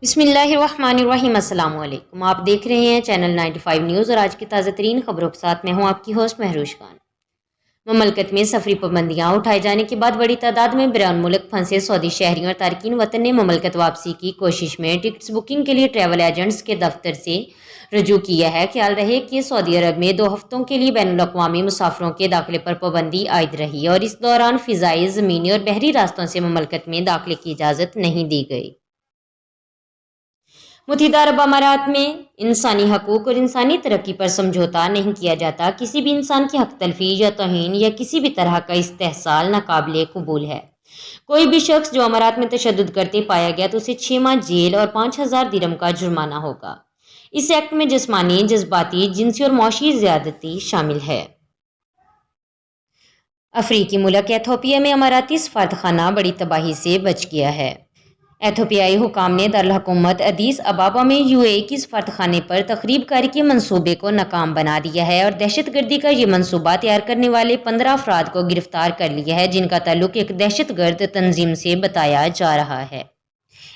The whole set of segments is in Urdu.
بسم اللہ الرحمن الرحیم۔ السلام علیکم، آپ دیکھ رہے ہیں چینل 95 نیوز اور آج کی تازہ ترین خبروں کے ساتھ میں ہوں آپ کی ہوسٹ مہروش خان۔ مملکت میں سفری پابندیاں اٹھائے جانے کے بعد بڑی تعداد میں بیرون ملک پھنسے سعودی شہریوں اور تارکین وطن نے مملکت واپسی کی کوشش میں ٹکٹس بکنگ کے لیے ٹریول ایجنٹس کے دفتر سے رجوع کیا ہے۔ خیال رہے کہ سعودی عرب میں 2 ہفتوں کے لیے بین الاقوامی مسافروں کے داخلے پر پابندی عائد رہی اور اس دوران فضائی، زمینی اور بحری راستوں سے مملکت میں داخلے کی اجازت نہیں دی گئی۔ متحدہ عرب امارات میں انسانی حقوق اور انسانی ترقی پر سمجھوتہ نہیں کیا جاتا۔ کسی بھی انسان کی حق تلفی یا توہین یا کسی بھی طرح کا استحصال ناقابل قبول ہے۔ کوئی بھی شخص جو امارات میں تشدد کرتے پایا گیا تو اسے 6 ماہ جیل اور 5000 درہم کا جرمانہ ہوگا۔ اس ایکٹ میں جسمانی، جذباتی، جنسی اور معاشی زیادتی شامل ہے۔ افریقی ملک ایتھوپیا میں اماراتی سفارتخانہ بڑی تباہی سے بچ گیا ہے۔ ایتھوپیائی حکام نے دارالحکومت ادیس ابابا میں UAE کی سفارتخانے پر تخریب کاری کے منصوبے کو ناکام بنا دیا ہے اور دہشت گردی کا یہ منصوبہ تیار کرنے والے 15 افراد کو گرفتار کر لیا ہے، جن کا تعلق ایک دہشت گرد تنظیم سے بتایا جا رہا ہے۔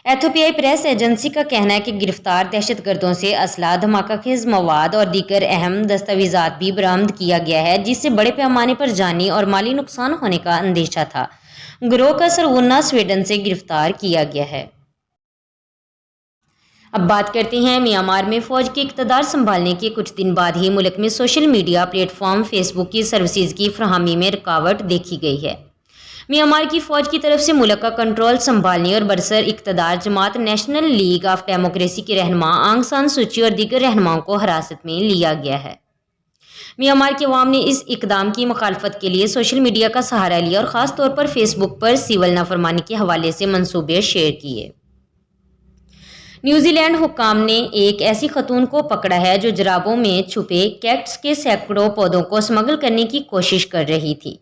ایتھوپیائی پریس ایجنسی کا کہنا ہے کہ گرفتار دہشت گردوں سے اسلحہ، دھماکہ خیز مواد اور دیگر اہم دستاویزات بھی برآمد کیا گیا ہے، جس سے بڑے پیمانے پر جانی اور مالی نقصان ہونے کا اندیشہ تھا۔ گروہ کا سرغنہ سویڈن سے گرفتار کیا گیا ہے۔ اب بات کرتے ہیں میانمار میں فوج کے اقتدار سنبھالنے کے کچھ دن بعد ہی ملک میں social media platform Facebook کی سروسز کی فراہمی میں رکاوٹ دیکھی گئی ہے۔ میانمار کی فوج کی طرف سے ملک کا کنٹرول سنبھالنے اور برسر اقتدار جماعت نیشنل لیگ آف ڈیموکریسی کی رہنما آنگ سان سوچی اور دیگر رہنماؤں کو حراست میں لیا گیا ہے۔ میانمار کے عوام نے اس اقدام کی مخالفت کے لیے سوشل میڈیا کا سہارا لیا اور خاص طور پر فیس بک پر سول نافرمانی کے حوالے سے منصوبے شیئر کیے۔ نیوزی لینڈ حکام نے ایک ایسی خاتون کو پکڑا ہے جو جرابوں میں چھپے کیکٹس کے سینکڑوں پودوں کو اسمگل کرنے کی کوشش کر رہی تھی۔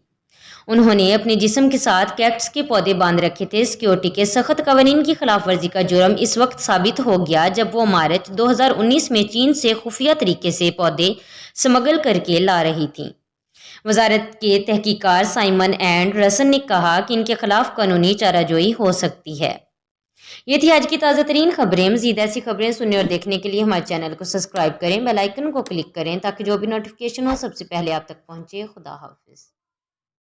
انہوں نے اپنے جسم کے ساتھ کیکٹس کے پودے باندھ رکھے تھے۔ سیکیورٹی کے سخت قوانین کی خلاف ورزی کا جرم اس وقت ثابت ہو گیا جب وہ مارچ 2019 میں چین سے خفیہ طریقے سے پودے اسمگل کر کے لا رہی تھیں۔ وزارت کے تحقیق کار سائمن اینڈ رسن نے کہا کہ ان کے خلاف قانونی چارہ جوئی ہو سکتی ہے۔ یہ تھی آج کی تازہ ترین خبریں۔ مزید ایسی خبریں سننے اور دیکھنے کے لیے ہمارے چینل کو سبسکرائب کریں، بیل آئیکن کو کلک کریں تاکہ جو بھی نوٹیفیکیشن ہو سب سے پہلے آپ تک پہنچے۔ خدا حافظ۔